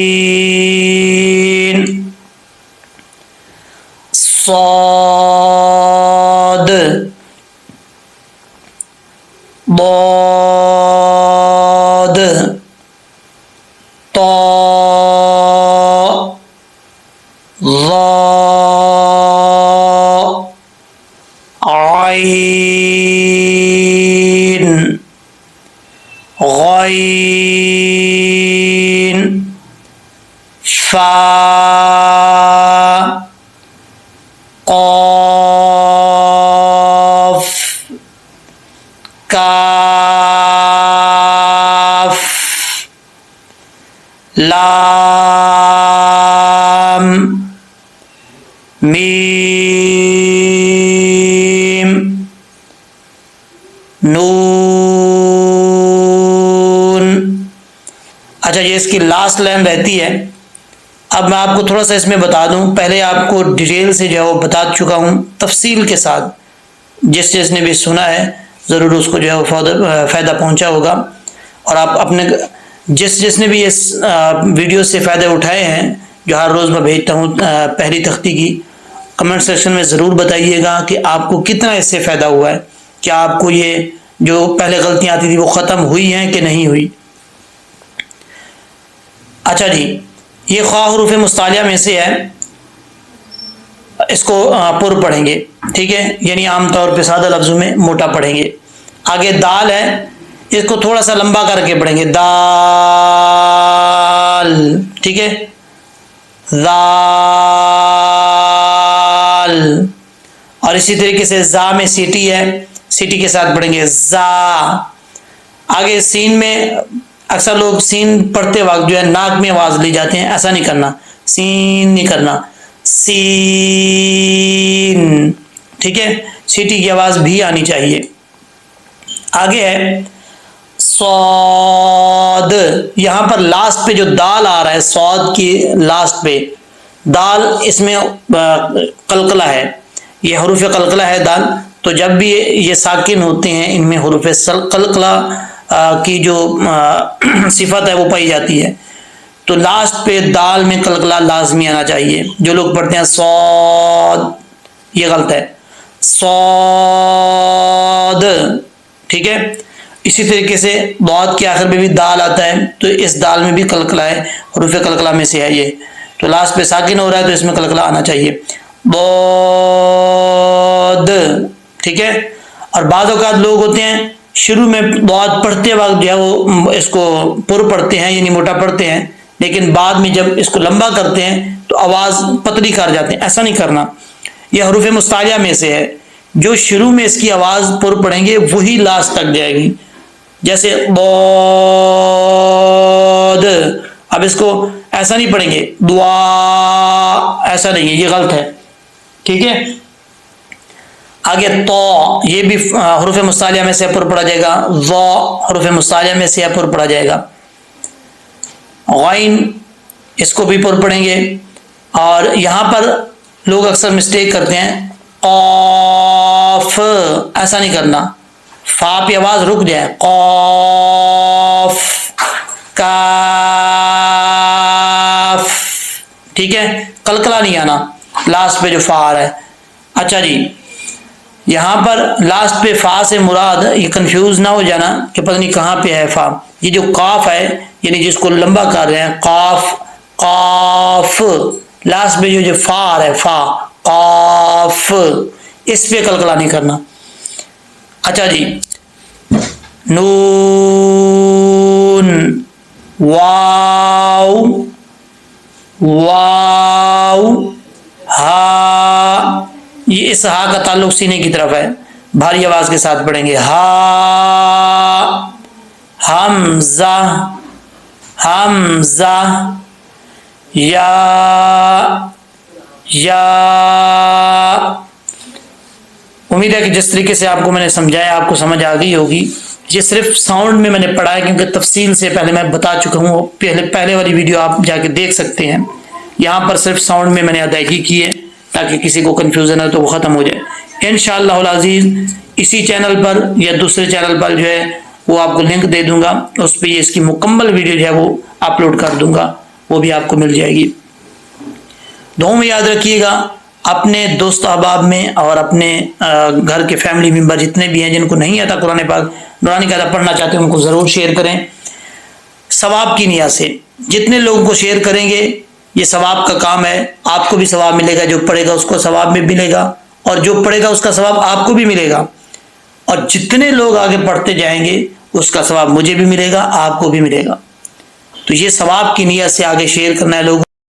صاد ضاد طا ظا عین غین فا قاف کاف لام میم نون۔ اچھا یہ اس کی لاسٹ لائن رہتی ہے۔ اب میں آپ کو تھوڑا سا اس میں بتا دوں، پہلے آپ کو ڈیٹیل سے جو ہے وہ بتا چکا ہوں تفصیل کے ساتھ، جس نے بھی سنا ہے ضرور اس کو جو ہے وہ فائدہ پہنچا ہوگا، اور آپ اپنے جس نے بھی اس ویڈیو سے فائدہ اٹھائے ہیں جو ہر روز میں بھیجتا ہوں پہلی تختی کی، کمنٹ سیکشن میں ضرور بتائیے گا کہ آپ کو کتنا اس سے فائدہ ہوا ہے، کیا آپ کو یہ جو پہلے غلطیاں آتی تھی وہ ختم ہوئی ہیں کہ نہیں ہوئی۔ اچھا جی، یہ خواہ حروف مستعلیہ میں سے ہے، اس کو پر پڑھیں گے، ٹھیک ہے، یعنی عام طور پہ سادہ لفظوں میں موٹا پڑھیں گے۔ آگے دال ہے، اس کو تھوڑا سا لمبا کر کے پڑھیں گے، دال، ٹھیک ہے، دال۔ اور اسی طریقے سے زا میں سیٹی ہے، سیٹی کے ساتھ پڑھیں گے زا۔ آگے سین میں اکثر لوگ سین پڑھتے وقت جو ہے ناک میں آواز لی جاتے ہیں، ایسا نہیں کرنا، سین نہیں کرنا، سین، ٹھیک ہے، سیٹی کی آواز بھی آنی چاہیے۔ آگے ہے صاد، یہاں پر لاسٹ پہ جو دال آ رہا ہے، صاد کی لاسٹ پہ دال، اس میں قلقلہ ہے، یہ حروف قلقلہ ہے دال، تو جب بھی یہ ساکن ہوتے ہیں ان میں حروف قلقلہ کی جو صفت ہے وہ پائی جاتی ہے، تو لاسٹ پہ دال میں قلقلہ لازمی آنا چاہیے۔ جو لوگ پڑھتے ہیں صاد، یہ غلط ہے، صاد، ٹھیک ہے۔ اسی طریقے سے ضاد کے آخر میں بھی دال آتا ہے، تو اس دال میں بھی قلقلہ ہے، حروف قلقلہ میں سے ہے یہ، تو لاسٹ پہ ساکن ہو رہا ہے تو اس میں قلقلہ آنا چاہیے، ضاد، ٹھیک ہے۔ اور بعض اوقات لوگ ہوتے ہیں شروع میں ضاد پڑھتے وقت جو ہے وہ اس کو پر پڑھتے ہیں، یعنی موٹا پڑھتے ہیں، لیکن بعد میں جب اس کو لمبا کرتے ہیں تو آواز پتلی کر جاتے ہیں، ایسا نہیں کرنا۔ یہ حروف مستعلیہ میں سے ہے، جو شروع میں اس کی آواز پر پڑھیں گے وہی لاسٹ تک جائے گی، جیسے ضاد، اب اس کو ایسا نہیں پڑھیں گے دعا، ایسا نہیں ہے، یہ غلط ہے، ٹھیک ہے۔ آگے تو، یہ بھی حروف مستعلیہ میں سے پر پڑھا جائے گا، ضا حروف مستعلیہ میں سے پر پڑھا جائے گا۔ غین، اس کو بھی پر پڑھیں گے، اور یہاں پر لوگ اکثر مسٹیک کرتے ہیں، قاف، ایسا نہیں کرنا، فا پہ آواز رک جائے، قاف، کاف، ٹھیک ہے، قلقلہ نہیں آنا لاسٹ پہ جو فا آ رہا ہے۔ اچھا جی، یہاں پر لاسٹ پہ فا سے مراد، یہ کنفیوز نہ ہو جانا کہ پتہ نہیں کہاں پہ ہے فا، یہ جو قاف ہے یعنی جس کو لمبا کر رہے ہیں، قاف، قاف، لاسٹ پہ جو فا آ رہا ہے، فا، قاف، اس پہ قلقلہ نہیں کرنا۔ اچھا جی، نون، واو، واو، ہا، یہ اس ہا کا تعلق سینے کی طرف ہے، بھاری آواز کے ساتھ پڑھیں گے، ہا، حمزہ، حمزہ، یا، یا۔ امید ہے کہ جس طریقے سے آپ کو میں نے سمجھایا آپ کو سمجھ آ گئی ہوگی۔ یہ صرف ساؤنڈ میں نے پڑھا ہے کیونکہ تفصیل سے پہلے میں بتا چکا ہوں، پہلے والی ویڈیو آپ جا کے دیکھ سکتے ہیں، یہاں پر صرف ساؤنڈ میں نے ادائیگی کی ہے تاکہ کسی کو کنفیوژن ہے تو وہ ختم ہو جائے۔ انشاءاللہ العزیز اسی چینل پر یا دوسرے چینل پر جو ہے وہ آپ کو لنک دے دوں گا، اس پہ اس کی مکمل ویڈیو جو ہے وہ اپلوڈ کر دوں گا، وہ بھی آپ کو مل جائے گی۔ دعاؤں میں یاد رکھیے گا، اپنے دوست احباب میں اور اپنے گھر کے فیملی ممبر جتنے بھی ہیں جن کو نہیں آتا قرآن پاک نورانی قاعدہ پڑھنا چاہتے ہیں ان کو ضرور شیئر کریں ثواب کی نیت سے۔ جتنے لوگوں کو شیئر کریں گے یہ ثواب کا کام ہے، آپ کو بھی ثواب ملے گا، جو پڑھے گا اس کو ثواب میں ملے گا، اور جو پڑھے گا اس کا ثواب آپ کو بھی ملے گا، اور جتنے لوگ آگے پڑھتے جائیں گے اس کا ثواب مجھے بھی ملے گا، آپ کو بھی ملے گا۔ تو یہ ثواب کی نیت سے آگے شیئر کرنا ہے لوگوں